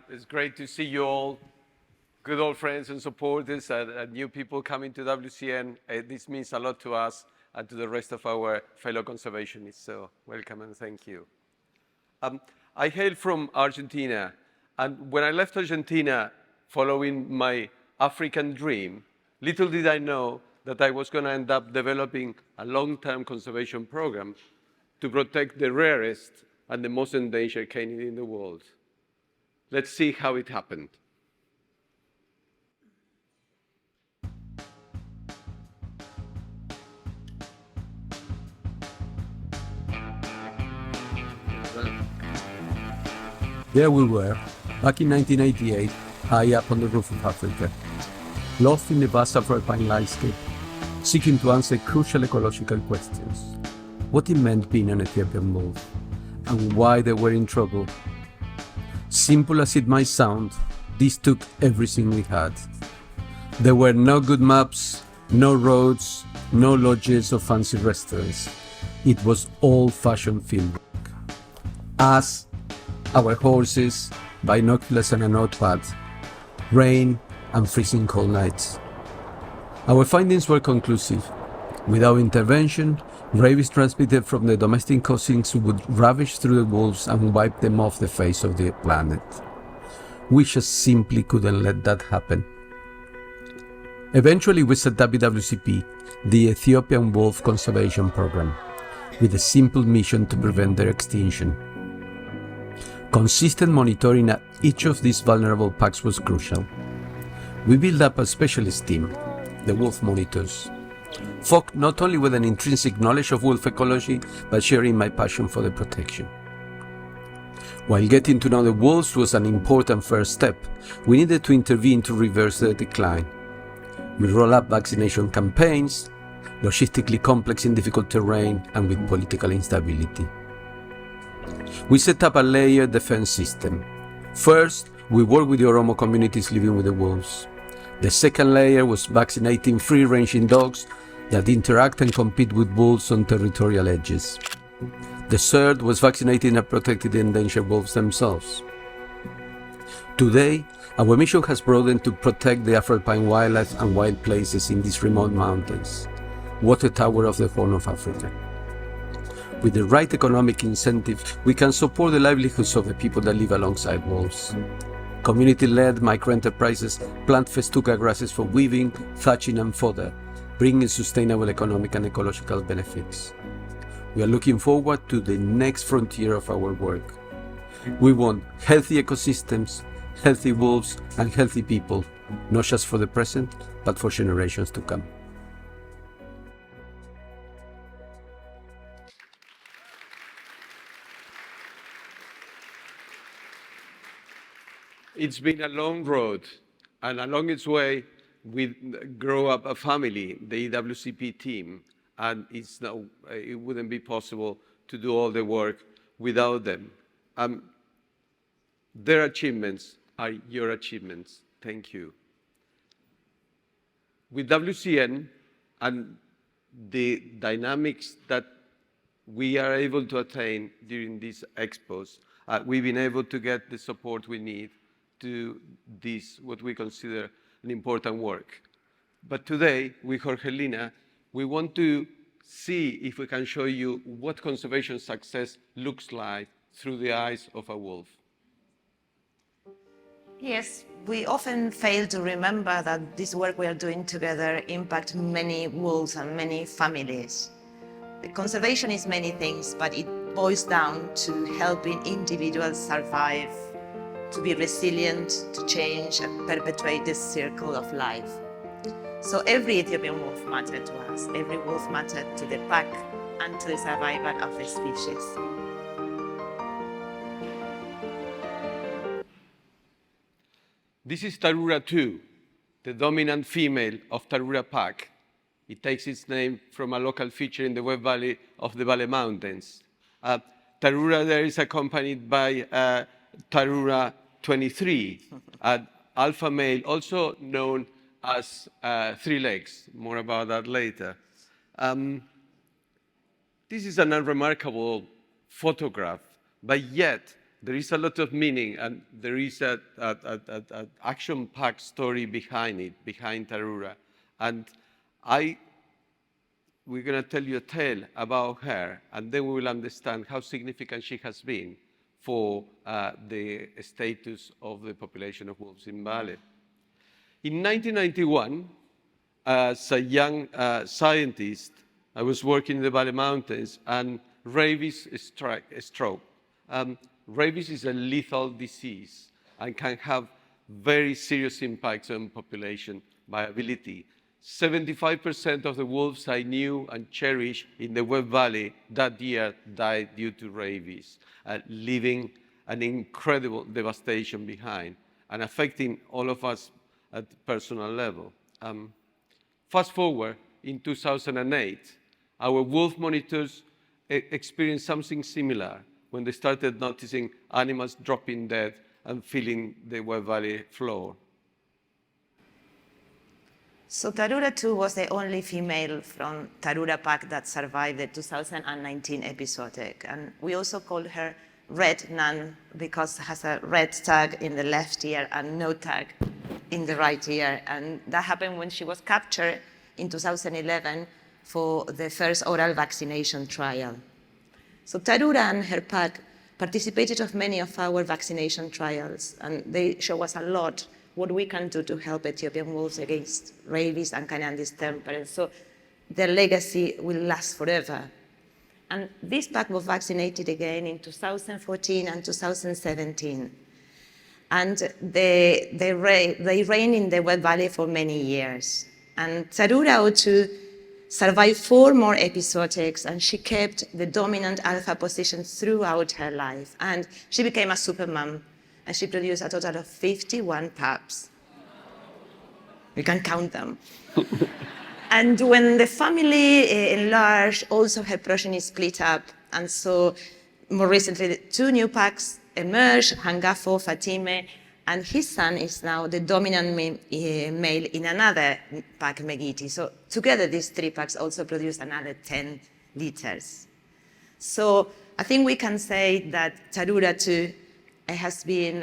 It's great to see you all, good old friends and supporters, and new people coming to WCN. This means a lot to us and to the rest of our fellow conservationists. So welcome and thank you. I hail from Argentina, and when I left Argentina following my African dream, little did I know that I was going to end up developing a long-term conservation program to protect the rarest and the most endangered canid in the world. Let's see how it happened. There we were, back in 1988, high up on the roof of Africa, lost in the vast alpine landscape, seeking to answer crucial ecological questions. What it meant being an Ethiopian wolf, and why they were in trouble. Simple as it might sound, this took everything we had. There were no good maps, no roads, no lodges or fancy restaurants. It was old-fashioned fieldwork. Us, our horses, binoculars and a notepad, rain and freezing cold nights. Our findings were conclusive. Without intervention, rabies transmitted from the domestic cousins would ravage through the wolves and wipe them off the face of the planet. We just simply couldn't let that happen. Eventually, we set up WCP, the Ethiopian Wolf Conservation Program, with a simple mission to prevent their extinction. Consistent monitoring at each of these vulnerable packs was crucial. We built up a specialist team, the Wolf Monitors, folk not only with an intrinsic knowledge of wolf ecology, but sharing my passion for their protection. While getting to know the wolves was an important first step, we needed to intervene to reverse their decline. We rolled up vaccination campaigns, logistically complex in difficult terrain and with political instability. We set up a layered defense system. First, we worked with the Oromo communities living with the wolves. The second layer was vaccinating free-ranging dogs that interact and compete with wolves on territorial edges. The third was vaccinating and protecting the endangered wolves themselves. Today, our mission has broadened to protect the Afro-Alpine wildlife and wild places in these remote mountains, water tower of the Horn of Africa. With the right economic incentive, we can support the livelihoods of the people that live alongside wolves. Community-led micro-enterprises plant festuca grasses for weaving, thatching and fodder, bringing sustainable economic and ecological benefits. We are looking forward to the next frontier of our work. We want healthy ecosystems, healthy wolves and healthy people, not just for the present, but for generations to come. It's been a long road, and along its way, we grow up a family, the EWCP team, and it wouldn't be possible to do all the work without them. Their achievements are your achievements. Thank you. With WCN and the dynamics that we are able to attain during these expos, we've been able to get the support we need to this, what we consider an important work. But today, with Jorgelina, we want to see if we can show you what conservation success looks like through the eyes of a wolf. Yes, we often fail to remember that this work we are doing together impacts many wolves and many families. The conservation is many things, but it boils down to helping individuals survive, to be resilient, to change and perpetuate this circle of life. So every Ethiopian wolf mattered to us. Every wolf mattered to the pack and to the survival of the species. This is Tarura 2, the dominant female of Tarura pack. It takes its name from a local feature in the West Valley of the Vale Mountains. Tarura there is accompanied by Tarura 23, an alpha male, also known as 3 legs. More about that later. This is an unremarkable photograph, but yet there is a lot of meaning, and there is an action-packed story behind it, behind Tarura. And we're going to tell you a tale about her, and then we will understand how significant she has been for the status of the population of wolves in Bali. In 1991, as a young scientist, I was working in the Bali Mountains, and rabies struck. Rabies is a lethal disease and can have very serious impacts on population viability. 75% of the wolves I knew and cherished in the West Valley that year died due to rabies, leaving an incredible devastation behind and affecting all of us at personal level. Fast forward, in 2008, our wolf monitors experienced something similar when they started noticing animals dropping dead and filling the West Valley floor. So Tarura 2 was the only female from Tarura pack that survived the 2019 episodic. And we also called her Red Nun because it has a red tag in the left ear and no tag in the right ear. And that happened when she was captured in 2011 for the first oral vaccination trial. So Tarura and her pack participated of many of our vaccination trials, and they show us a lot what we can do to help Ethiopian wolves against rabies and canine distemper. So their legacy will last forever. And this pack was vaccinated again in 2014 and 2017. And they reigned in the West Valley for many years. And Tarura 02 survived 4 more episodics, and she kept the dominant alpha position throughout her life. And she became a supermom, and she produced a total of 51 pups. You can count them. And when the family enlarged, also her progeny split up. And so more recently, 2 new packs emerged, Hangafo, Fatime, and his son is now the dominant male in another pack, Megiti. So together, these 3 packs also produce another 10 litters. So I think we can say that Tarura 2 has given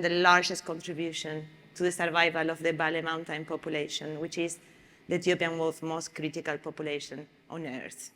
the largest contribution to the survival of the Bale Mountain population, which is the Ethiopian wolf most critical population on Earth.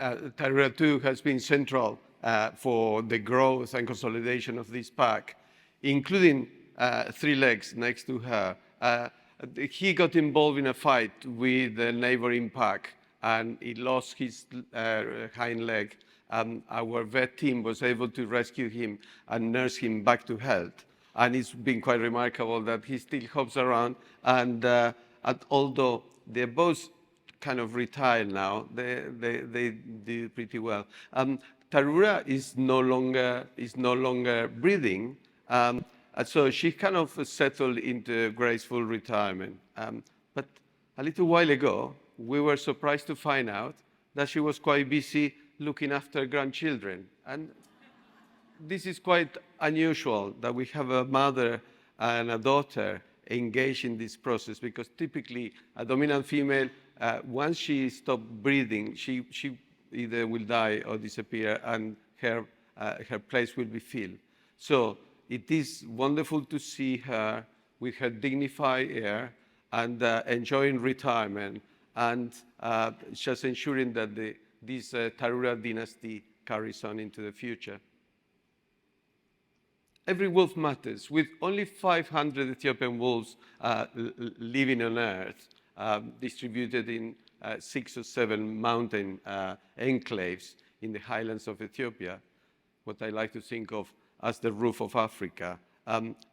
Tyra 2 has been central for the growth and consolidation of this pack, including 3 legs next to her. He got involved in a fight with the neighboring pack, and he lost his hind leg. Our vet team was able to rescue him and nurse him back to health. And it's been quite remarkable that he still hops around, and although they're both kind of retired now, they do pretty well. Tarura is no longer breeding, so she kind of settled into graceful retirement. But a little while ago, we were surprised to find out that she was quite busy looking after grandchildren. And this is quite unusual that we have a mother and a daughter engaged in this process, because typically a dominant female, once she stops breeding, she either will die or disappear, and her place will be filled. So it is wonderful to see her with her dignified air and enjoying retirement, and just ensuring that this Tarura dynasty carries on into the future. Every wolf matters. With only 500 Ethiopian wolves living on Earth, distributed in 6 or 7 mountain enclaves in the highlands of Ethiopia, what I like to think of as the roof of Africa,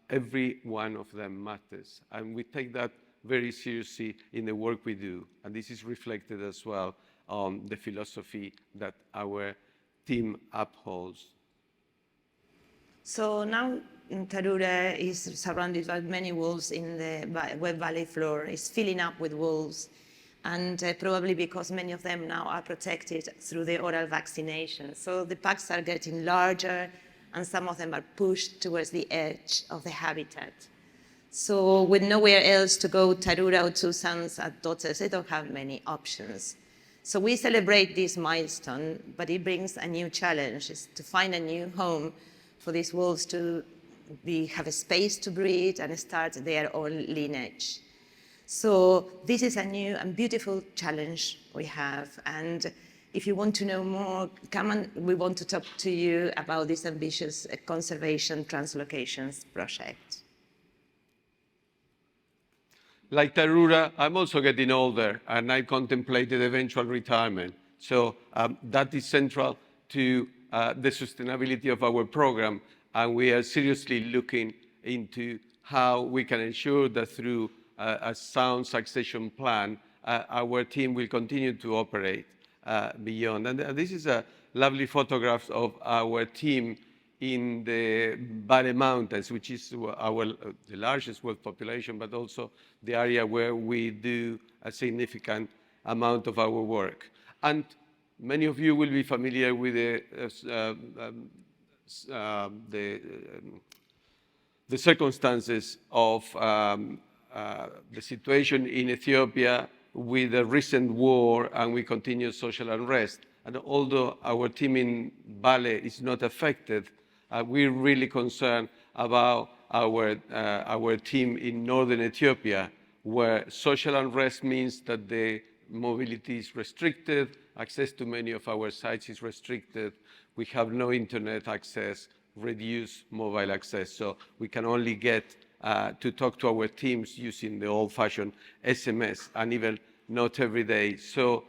every one of them matters. And we take that very seriously in the work we do. And this is reflected as well on the philosophy that our team upholds. So now Tarura is surrounded by many wolves in the West Valley floor. It's filling up with wolves, and probably because many of them now are protected through the oral vaccination. So the packs are getting larger, and some of them are pushed towards the edge of the habitat. So with nowhere else to go, Tarura 02 sons and daughters, they don't have many options. So we celebrate this milestone, but it brings a new challenge, is to find a new home for these wolves to have a space to breed and start their own lineage. So this is a new and beautiful challenge we have. And if you want to know more, come and we want to talk to you about this ambitious conservation translocations project. Like Tarura, I'm also getting older and I contemplated eventual retirement. So that is central to the sustainability of our program. And we are seriously looking into how we can ensure that through a sound succession plan, our team will continue to operate beyond. And this is a lovely photograph of our team in the Bale Mountains, which is the largest wolf population, but also the area where we do a significant amount of our work. And many of you will be familiar with the circumstances of the situation in Ethiopia with the recent war and with continued social unrest. And although our team in Bale is not affected, we're really concerned about our team in northern Ethiopia, where social unrest means that the mobility is restricted, access to many of our sites is restricted, we have no internet access, reduced mobile access, so we can only get to talk to our teams using the old-fashioned SMS, and even not every day. So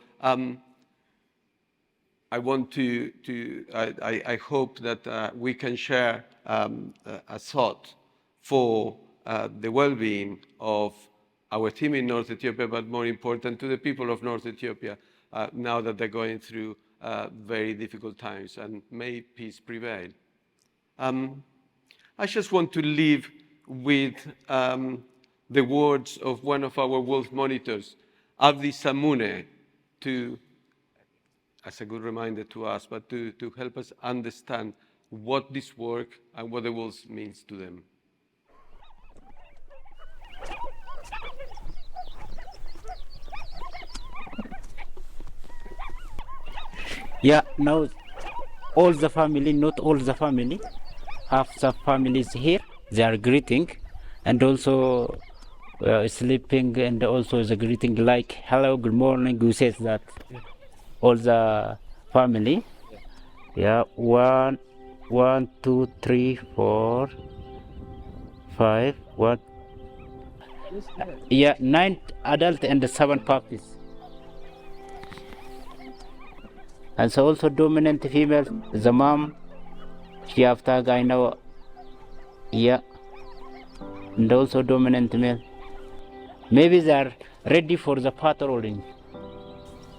I want I hope that we can share a thought for the well-being of our team in North Ethiopia, but more important to the people of North Ethiopia now that they're going through very difficult times, and may peace prevail. I just want to leave with the words of one of our wolf monitors, Abdi Samune, as a good reminder to us, but to help us understand what this work and what the wolves means to them. Yeah, now all the family, not all the family, half the families here, they are greeting and also sleeping, and also the greeting like hello, good morning, who says that. All the family. Yeah, 1, 2, 3, 4, 5, 1. Yeah, 9 adult and 7 puppies. And so also dominant female, the mom, she have tag, I know. Yeah, and also dominant male. Maybe they are ready for the patrolling.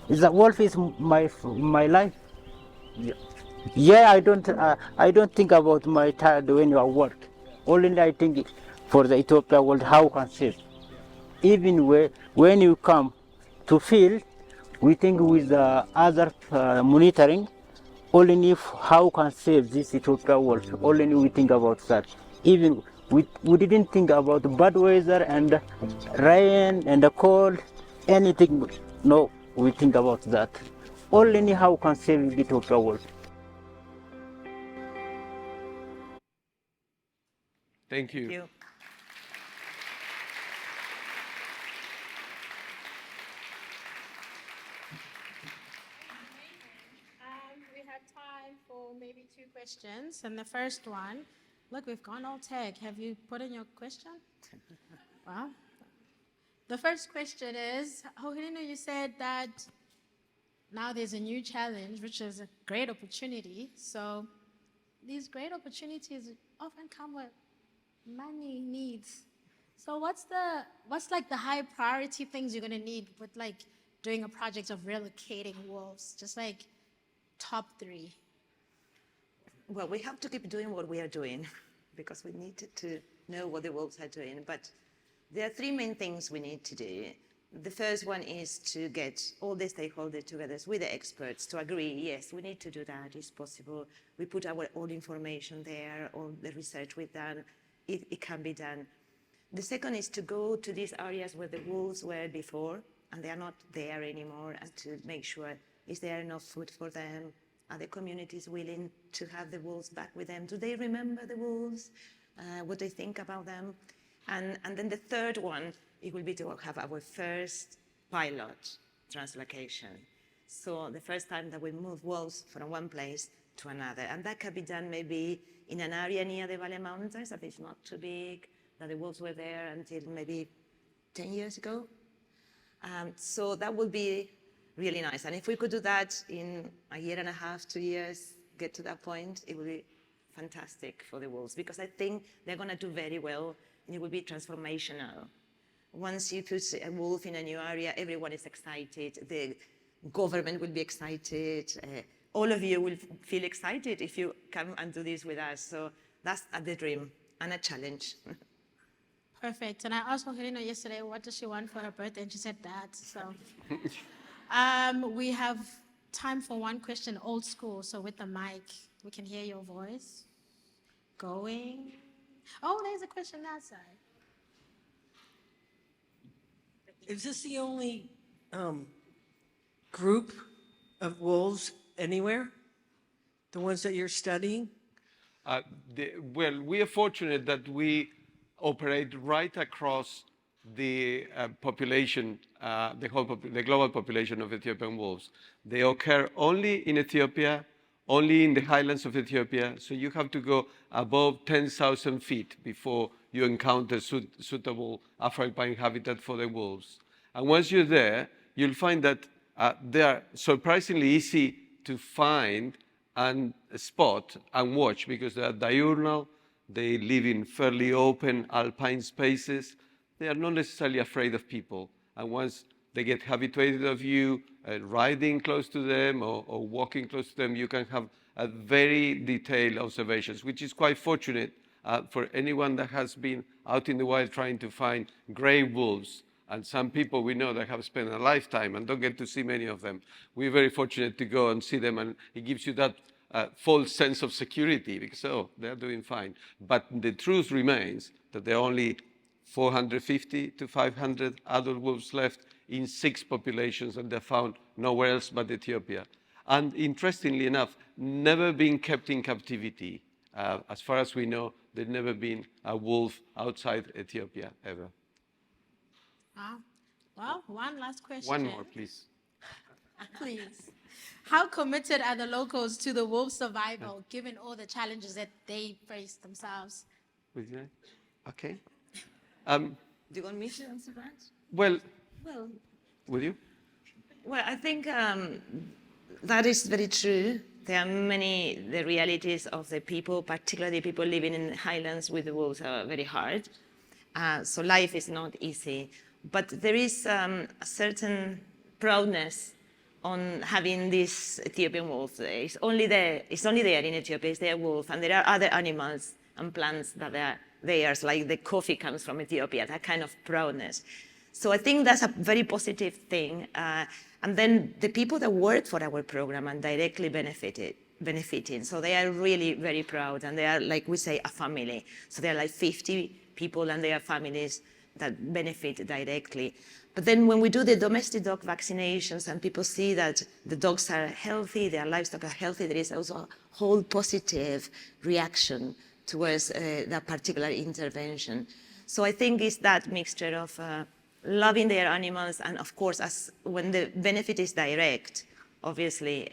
The wolf is my life. Yeah, I don't think about my child when you are work. Only I think for the Ethiopia world how can save. Even when you come to field, we think with the other monitoring. Only if how can save this Ethiopia world. Only we think about that. Even we didn't think about bad weather and rain and the cold, anything. No. We think about that. Only how can save Ethiopia world. Thank you. Thank you. We have time for maybe 2 questions. And the first one, look, we've gone all tech. Have you put in your question? Well, the first question is, Jorgelina, you said that now there's a new challenge, which is a great opportunity. So these great opportunities often come with money needs. So what's like the high priority things you're gonna need with like doing a project of relocating wolves? Just like top 3. Well, we have to keep doing what we are doing because we need to know what the wolves are doing. But there are 3 main things we need to do. The first one is to get all the stakeholders together with the experts to agree, yes, we need to do that, it's possible. We put our own information there, all the research we've done, it can be done. The second is to go to these areas where the wolves were before and they are not there anymore, and to make sure, is there enough food for them? Are the communities willing to have the wolves back with them? Do they remember the wolves? What do they think about them? And then the third one, it will be to have our first pilot translocation. So the first time that we move wolves from one place to another. And that can be done maybe in an area near the Valley Mountains that is not too big, that the wolves were there until maybe 10 years ago. So that would be really nice. And if we could do that in a year and a half, 2 years, get to that point, it would be fantastic for the wolves, because I think they're going to do very well, and it will be transformational. Once you put a wolf in a new area, everyone is excited. The government will be excited. All of you will feel excited if you come and do this with us. So that's the dream and a challenge. Perfect. And I asked Jorgelina yesterday, what does she want for her birthday? And she said that. So we have time for one question, old school. So with the mic, we can hear your voice. Going. Oh, there's a question that side. Is this the only group of wolves anywhere? The ones that you're studying? Well, we are fortunate that we operate right across the population, the global population of Ethiopian wolves. They occur only in Ethiopia, only in the highlands of Ethiopia. So you have to go above 10,000 feet before you encounter suitable alpine habitat for the wolves. And once you're there, you'll find that they are surprisingly easy to find and spot and watch, because they are diurnal, they live in fairly open alpine spaces. They are not necessarily afraid of people. And once they get habituated of you, riding close to them or walking close to them, you can have a very detailed observations, which is quite fortunate for anyone that has been out in the wild trying to find gray wolves. And some people we know that have spent a lifetime and don't get to see many of them. We're very fortunate to go and see them, and it gives you that false sense of security, because, oh, they're doing fine. But the truth remains that there are only 450 to 500 adult wolves left in 6 populations, and they're found nowhere else but Ethiopia. And interestingly enough, never been kept in captivity. As far as we know, there's never been a wolf outside Ethiopia, ever. Wow. Well, one last question. One more, please. Please. How committed are the locals to the wolf survival, given all the challenges that they face themselves? Okay. Do you want me to answer that? Well, Well, will you? Well, I think that is very true. There are the realities of the people, particularly people living in the highlands with the wolves, are very hard. So life is not easy. But there is a certain proudness on having this Ethiopian wolf. It's only there in Ethiopia, it's their wolf. And there are other animals and plants that are theirs, like the coffee comes from Ethiopia, that kind of proudness. So I think that's a very positive thing. And then the people that work for our program are directly benefiting. So they are really very proud, and they are, like we say, a family. So there are like 50 people and their families that benefit directly. But then when we do the domestic dog vaccinations and people see that the dogs are healthy, their livestock are healthy, there is also a whole positive reaction towards that particular intervention. So I think it's that mixture of loving their animals, and of course, when the benefit is direct, obviously,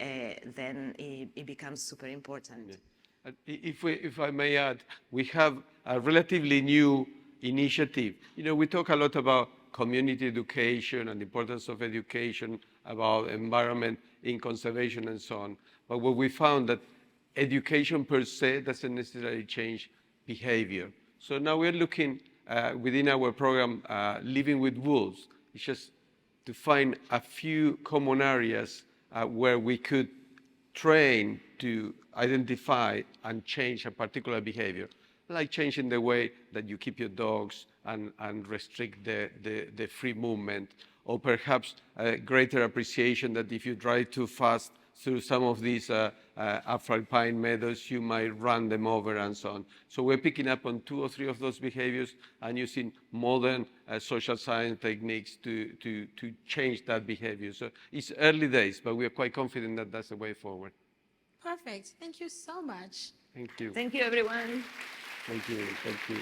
then it becomes super important. Yeah. If I may add, we have a relatively new initiative. You know, we talk a lot about community education and the importance of education, about environment in conservation and so on. But what we found that education per se doesn't necessarily change behavior. So now we're looking within our program, Living with Wolves. It's just to find a few common areas where we could train to identify and change a particular behavior, like changing the way that you keep your dogs and restrict the free movement, or perhaps a greater appreciation that if you drive too fast, through some of these Afro-Alpine meadows, you might run them over and so on. So we're picking up on 2 or 3 of those behaviors and using modern social science techniques to change that behavior. So it's early days, but we are quite confident that that's the way forward. Perfect. Thank you so much. Thank you. Thank you, everyone. Thank you. Thank you.